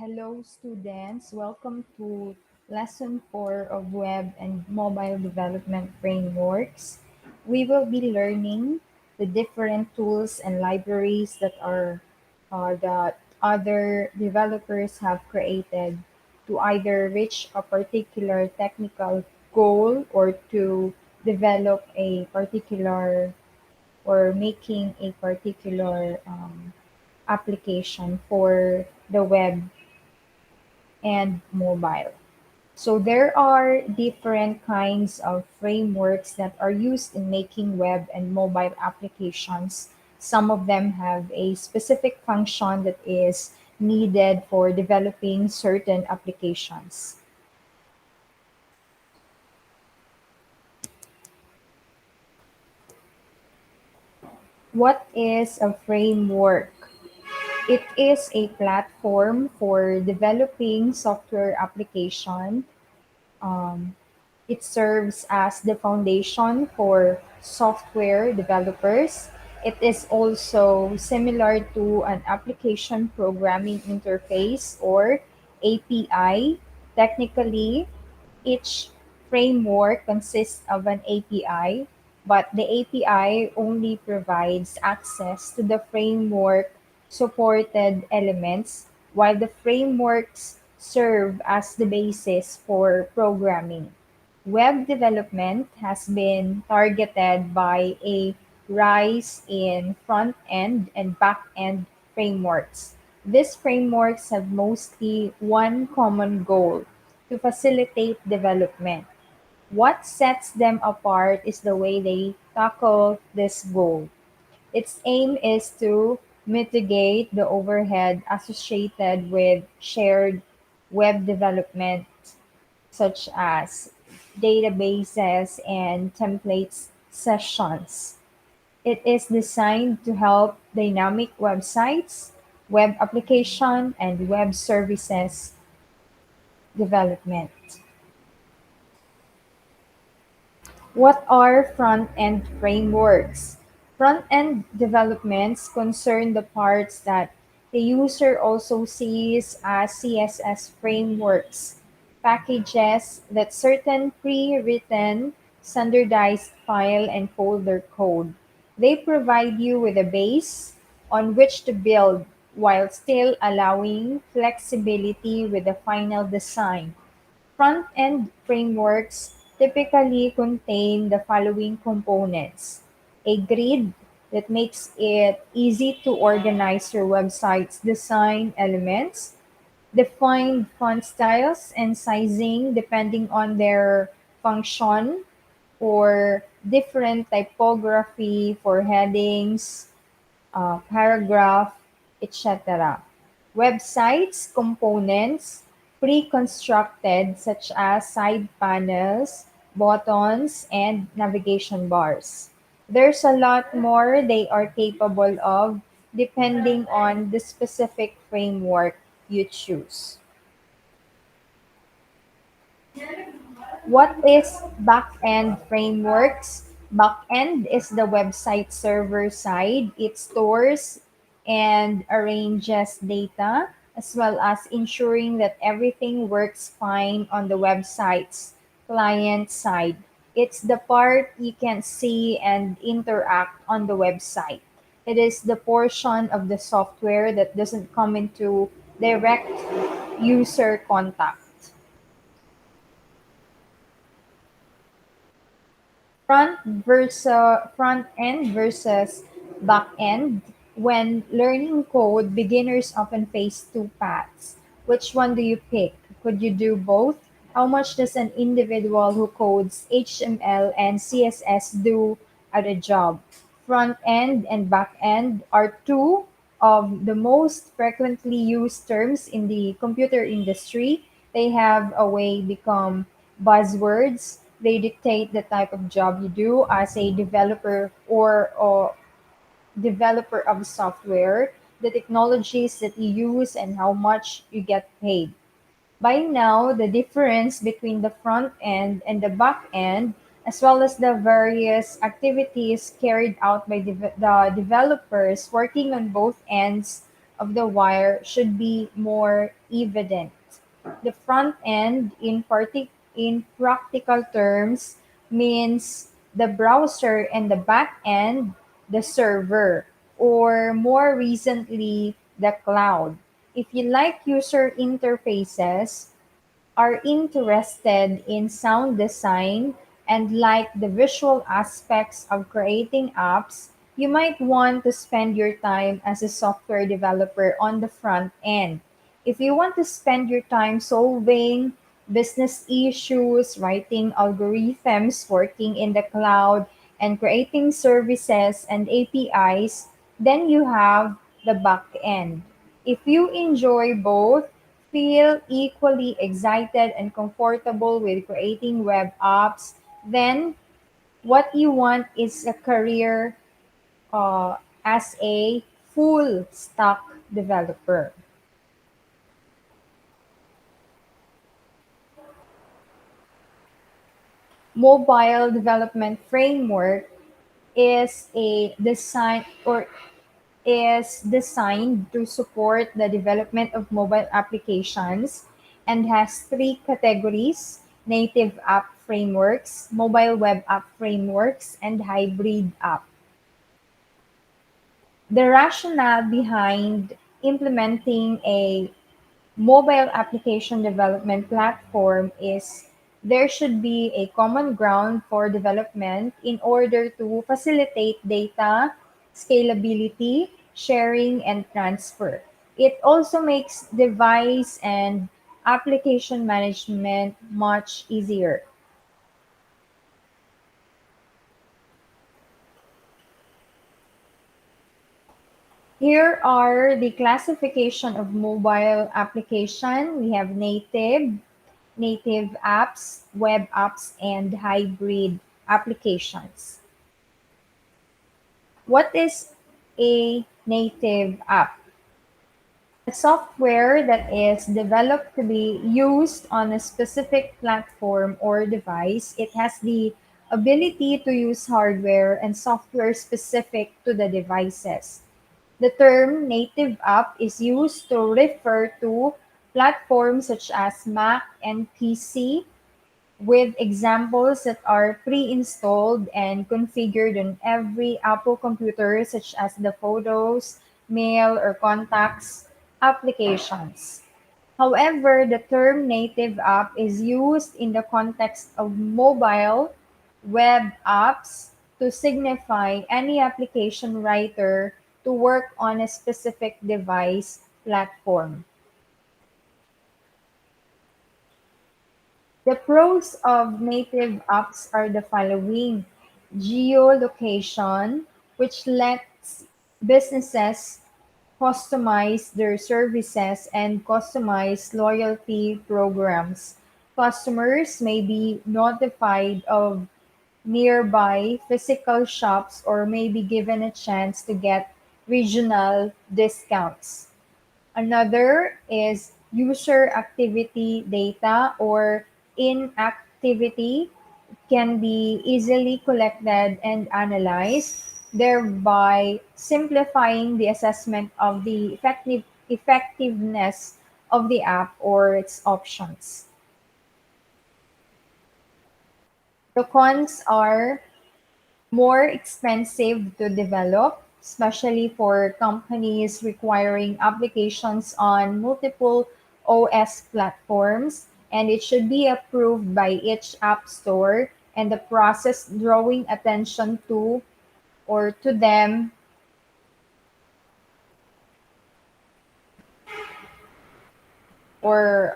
Hello, students. Welcome to Lesson 4 of Web and Mobile Development Frameworks. We will be learning the different tools and libraries that other developers have created to either reach a particular technical goal or to develop a particular or making a particular application for the web and mobile. So there are different kinds of frameworks that are used in making web and mobile applications. Some of them have a specific function that is needed for developing certain applications. What is a framework? It is a platform for developing software application. Um, It serves as the foundation for software developers. It is also similar to an application programming interface or API. Technically, each framework consists of an API, but the API only provides access to the framework supported elements, while the frameworks serve as the basis for programming. Web development has been targeted by a rise in front-end and back-end frameworks. These frameworks have mostly one common goal: to facilitate development. What sets them apart is the way they tackle this goal. Its aim is to mitigate the overhead associated with shared web development, such as databases and templates sessions. It is designed to help dynamic websites, web application, and web services development. What are front-end frameworks? Front-end developments concern the parts that the user also sees as CSS frameworks, packages that certain pre-written standardized file and folder code. They provide you with a base on which to build while still allowing flexibility with the final design. Front-end frameworks typically contain the following components: a grid that makes it easy to organize your website's design elements, defined font styles and sizing depending on their function, or different typography for headings, paragraph, etc. Websites components pre-constructed such as side panels, buttons, and navigation bars. There's a lot more they are capable of depending on the specific framework you choose. What is back-end frameworks? Back-end is the website server side. It stores and arranges data as well as ensuring that everything works fine on the website's client side. It's the part you can see and interact on the website. It is the portion of the software that doesn't come into direct user contact. Front end versus back end. When learning code, beginners often face two paths. Which one do you pick? Could you do both? How much does an individual who codes HTML and CSS do at a job? Front end and back end are two of the most frequently used terms in the computer industry. They have a way become buzzwords. They dictate the type of job you do as a developer or developer of software, the technologies that you use, and how much you get paid. By now, the difference between the front end and the back end, as well as the various activities carried out by the developers working on both ends of the wire should be more evident. The front end, in practical terms, means the browser, and the back end, the server, or more recently, the cloud. If you like user interfaces, are interested in sound design, and like the visual aspects of creating apps, you might want to spend your time as a software developer on the front end. If you want to spend your time solving business issues, writing algorithms, working in the cloud, and creating services and APIs, then you have the back end. If you enjoy both, feel equally excited and comfortable with creating web apps, then what you want is a career as a full stack developer. Mobile development framework is a design or is designed to support the development of mobile applications and has three categories: native app frameworks, mobile web app frameworks, and hybrid app. The rationale behind implementing a mobile application development platform is there should be a common ground for development in order to facilitate data, scalability, sharing, and transfer. It also makes device and application management much easier. Here are the classification of mobile application. We have native apps, web apps, and hybrid applications. What is a native app? A software that is developed to be used on a specific platform or device. It has the ability to use hardware and software specific to the devices. The term native app is used to refer to platforms such as Mac and PC, with examples that are pre-installed and configured on every Apple computer, such as the Photos, Mail, or Contacts applications. However, the term native app is used in the context of mobile web apps to signify any application writer to work on a specific device platform. The pros of native apps are the following: geolocation, which lets businesses customize their services and customize loyalty programs. Customers may be notified of nearby physical shops or may be given a chance to get regional discounts. Another is user activity data or inactivity can be easily collected and analyzed, thereby simplifying the assessment of the effectiveness of the app or its options. The cons are more expensive to develop, especially for companies requiring applications on multiple OS platforms, and it should be approved by each app store, and the process drawing attention to or to them or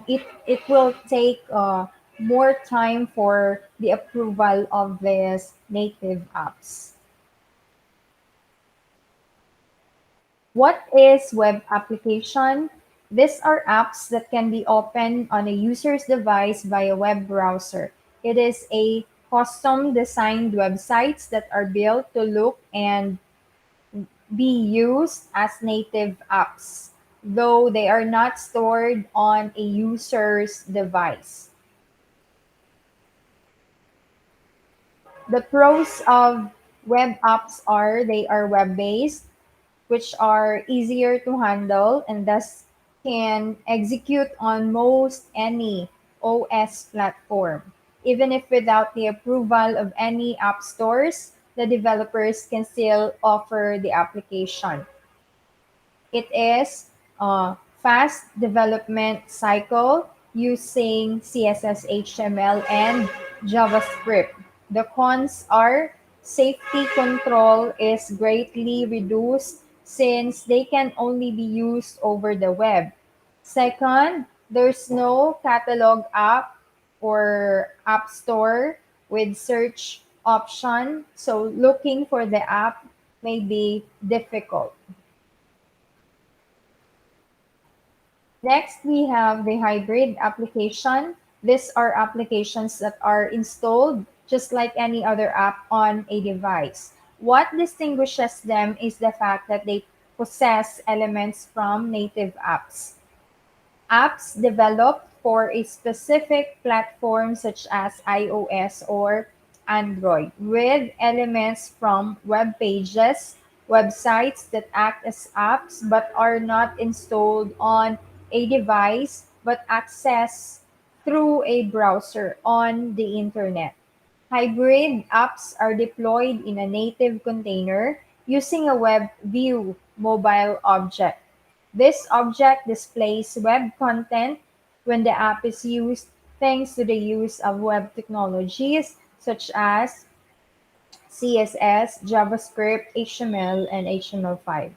it will take more time for the approval of these native apps. What is web application? These are apps that can be opened on a user's device via web browser. It is a custom designed websites that are built to look and be used as native apps, though they are not stored on a user's device. The pros of web apps are they are web based, which are easier to handle and thus can execute on most any OS platform. Even if without the approval of any app stores, the developers can still offer the application. It is a fast development cycle using CSS, HTML, and JavaScript. The cons are safety control is greatly reduced since they can only be used over the web. Second, there's no catalog app or app store with search option, so looking for the app may be difficult. Next, we have the hybrid application. These are applications that are installed just like any other app on a device. What distinguishes them is the fact that they possess elements from native apps. Apps developed for a specific platform such as iOS or Android, with elements from web pages, websites that act as apps but are not installed on a device but accessed through a browser on the internet. Hybrid apps are deployed in a native container using a web view mobile object. This object displays web content when the app is used thanks to the use of web technologies such as CSS, JavaScript, HTML, and HTML5.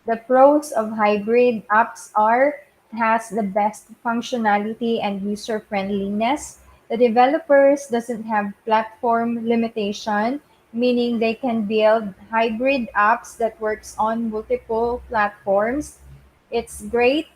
The pros of hybrid apps are it has the best functionality and user friendliness. The developers doesn't have platform limitation, meaning they can build hybrid apps that works on multiple platforms. It's great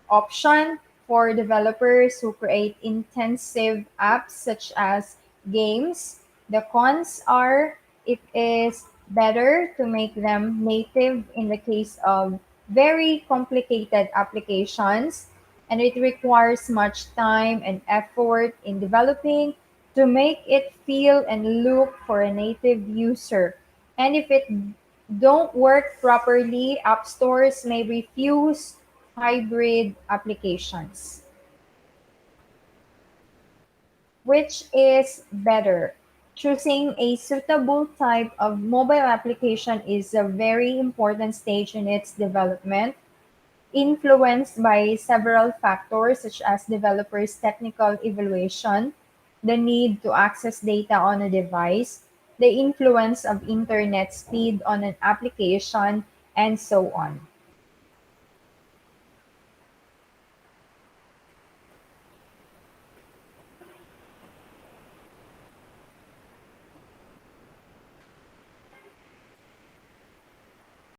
option for developers who create intensive apps such as games. The cons are it is better to make them native in the case of very complicated applications, and it requires much time and effort in developing to make it feel and look for a native user. And if it don't work properly, app stores may refuse hybrid applications. Which is better? Choosing a suitable type of mobile application is a very important stage in its development, influenced by several factors such as developers' technical evaluation, the need to access data on a device, the influence of internet speed on an application, and so on.